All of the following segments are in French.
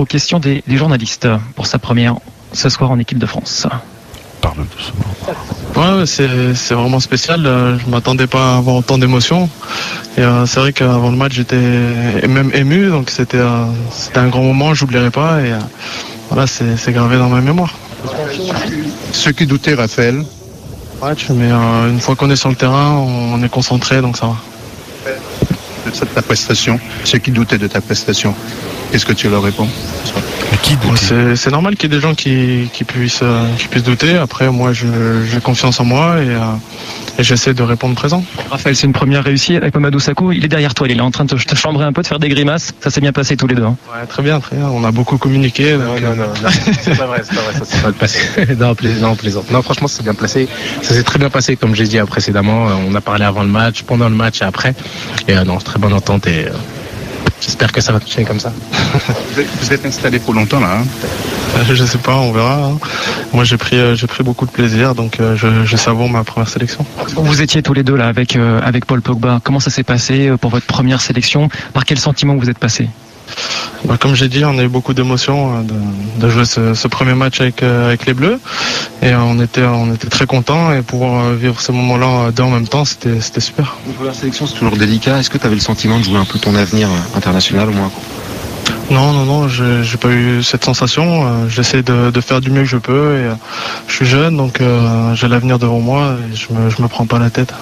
aux questions des journalistes pour sa première ce soir en équipe de France. Parle doucement. Ouais, c'est vraiment spécial. Je m'attendais pas à avoir autant d'émotions. Et c'est vrai qu'avant le match, j'étais même ému. Donc c'était un grand moment, j'oublierai pas. Et voilà, c'est gravé dans ma mémoire. Ceux qui doutaient, Raphaël. Match, mais une fois qu'on est sur le terrain, on est concentré, donc ça va. De ta prestation, ceux qui doutaient de ta prestation, qu'est-ce que tu leur réponds? C'est normal qu'il y ait des gens qui puissent douter. Après, moi, j'ai confiance en moi et j'essaie de répondre présent. Raphaël, c'est une première réussite avec Mamadou Sakho. Il est derrière toi, il est en train de te chambrer un peu, de faire des grimaces. Ça s'est bien passé tous les deux. Hein. Ouais, très bien. On a beaucoup communiqué. Donc... Non, c'est pas vrai, ça s'est mal passé. Non, plaisante. Non, franchement, ça s'est bien passé. Ça s'est très bien passé, comme j'ai dit précédemment. On a parlé avant le match, pendant le match et après. Et non, très bonne entente et j'espère que ça va continuer comme ça. Vous êtes installé pour longtemps là, hein? Je sais pas, on verra. Hein. Moi, j'ai pris beaucoup de plaisir, donc je savoure ma première sélection. Vous étiez tous les deux là avec Paul Pogba. Comment ça s'est passé pour votre première sélection? Par quel sentiment vous êtes passé? Comme j'ai dit, on a eu beaucoup d'émotions de jouer ce premier match avec les Bleus et on était très contents et pouvoir vivre ce moment-là deux en même temps, c'était super. Une première sélection, c'est toujours délicat. Est-ce que tu avais le sentiment de jouer un peu ton avenir international au moins? Non, j'ai pas eu cette sensation. J'essaie de faire du mieux que je peux et je suis jeune, donc j'ai l'avenir devant moi et je me prends pas la tête.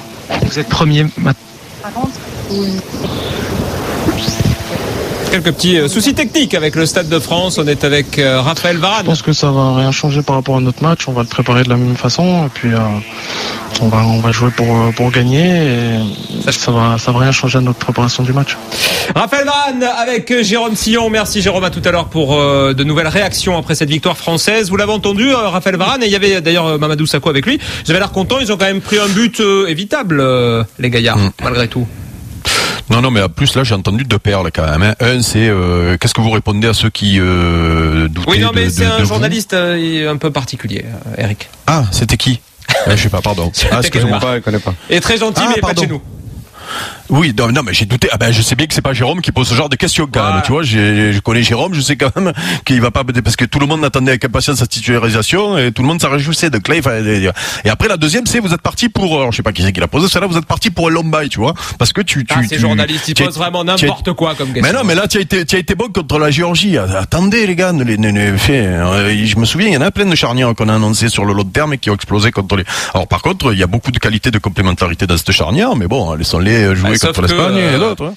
Vous êtes premier. Quelques petits soucis techniques avec le Stade de France. On est avec Raphaël Varane. Je pense que ça va rien changer par rapport à notre match. On va le préparer de la même façon et puis on va jouer pour gagner et ça va rien changer à notre préparation du match. Raphaël Varane avec Jérôme Sillon. Merci Jérôme, à tout à l'heure pour de nouvelles réactions après cette victoire française. Vous l'avez entendu, Raphaël Varane, et il y avait d'ailleurs Mamadou Sakho avec lui. Ils avaient l'air contents, ils ont quand même pris un but évitable, les gaillards, malgré tout. Non, mais en plus là j'ai entendu deux perles quand même. Hein. Un, c'est qu'est-ce que vous répondez à ceux qui doutaient? Oui, non, mais c'est un vous journaliste un peu particulier, Eric. Ah, c'était qui? Je sais pas, pardon. Ah, excusez-moi. Je connais pas. Et très gentil, mais pas de chez nous. Oui, non, mais j'ai douté. Je sais bien que c'est pas Jérôme qui pose ce genre de questions quand même. Tu vois, je connais Jérôme, je sais quand même qu'il va pas, parce que tout le monde attendait avec impatience sa titularisation et tout le monde s'en réjouissait. Donc là, et après la deuxième, c'est vous êtes parti pour, alors, je sais pas qui c'est qui l'a posé, celle-là, vous êtes parti pour un long bail, tu vois, parce que ces journalistes, ils posent vraiment n'importe quoi comme question. Mais non, mais là, tu as été bon contre la Géorgie. Attendez, les gars, je me souviens, il y en a plein de charnières qu'on a annoncé sur le long terme et qui ont explosé contre les. Alors par contre, il y a beaucoup de qualités de complémentarité dans cette charnière, mais bon, laissons-les jouer contre l'Espagne et l'autre.